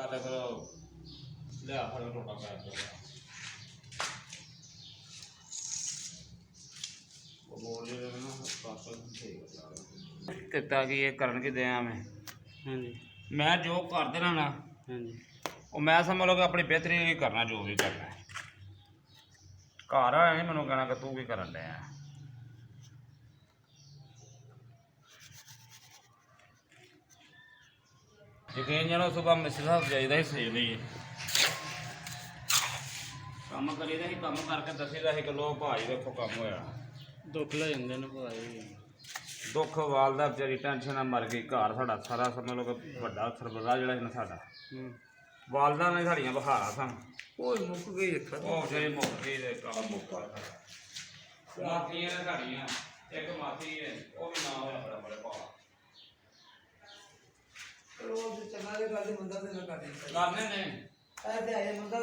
ਗੱਲ ਫਿਰ ਲਿਆ ਫਿਰ ਟੋਟਾ ਪੈ ਗਿਆ ਉਹ ਬੋਲ ਜਿਹੜੇ ਨਾ ਪਾਸਾ ਠੀਕ ਕੀਤਾ ਕਿ ਇਹ ਕਰਨ ਕਿ ਦਿਆਂ ਮੈਂ ਹਾਂਜੀ ਮੈਂ ਜੋ ਕਰ ਦੇਣਾ ਨਾ ਹਾਂਜੀ ਉਹ ਮੈਂ ਸਮਝ ਲਓ ਕਿ ਆਪਣੀ ਬਿਹਤਰੀ ਲਈ ਕਰਨਾ ਜੋ ਵੀ ਕਰਨਾ ਹੈ ਘਰ ਆਇਆ ਨਹੀਂ ਮੈਨੂੰ ਕਹਿਣਾ ਕਿ ਤੂੰ ਕੀ ਕਰਨ ਡਿਆ ਯਕੀਨ ਜਾਣੋ ਸੁਬਹ ਮਿਸਿਸ ਹਾਊਸ ਜਾਈਦਾ ਹੀ ਸੇਵ ਲਈਏ ਕੰਮ ਕਰੀਦਾ ਸੀ ਕੰਮ ਕਰਕੇ ਦੱਸੀਦਾ ਸੀ ਕਿ ਲੋ ਭਾਈ ਵੇਖੋ ਕੰਮ ਹੋਇਆ ਦੁੱਖ ਲੈ ਜਾਂਦੇ ਨੇ ਭਾਈ ਦੁੱਖ ਵਾਲਦਾ ਵਿਚਾਰੀ ਟੈਨਸ਼ਨ ਨਾਲ ਮਰ ਗਈ ਘਰ ਸਾਡਾ ਸਾਰਾ ਸਮਝ ਲਓ ਕਿ ਵੱਡਾ ਸਰਬਰਾ ਜਿਹੜਾ ਸੀ ਨਾ ਸਾਡਾ ਵਾਲਦਾ ਨੇ ਸਾਡੀਆਂ ਬਹਾਰਾਂ ਸਨ ਉਹ ਮੁੱਕ ਗਈ ਇੱਕ ਉਹ ਜਿਹੜੇ ਮੁੱਕੀ ਦੇ ਕੰਮ ਮੁੱਕਾ ਮਾਤੀਆਂ ਨੇ ਸਾਡੀਆਂ ਇੱਕ ਮਾਤੀ ਹੈ ਉਹ ਵੀ ਨਾ ਹੋਇਆ ਬੜਾ ਬੜਾ ਭਾਅ ਉਹ ਚੰਗਾ ਦੇ ਗੱਲ ਮੰਦਾ ਤੇ ਨਾ ਕਰਨੀ ਕਰਨੇ ਨੇ ਇਹ ਤੇ ਆਏ ਮੰਦਾ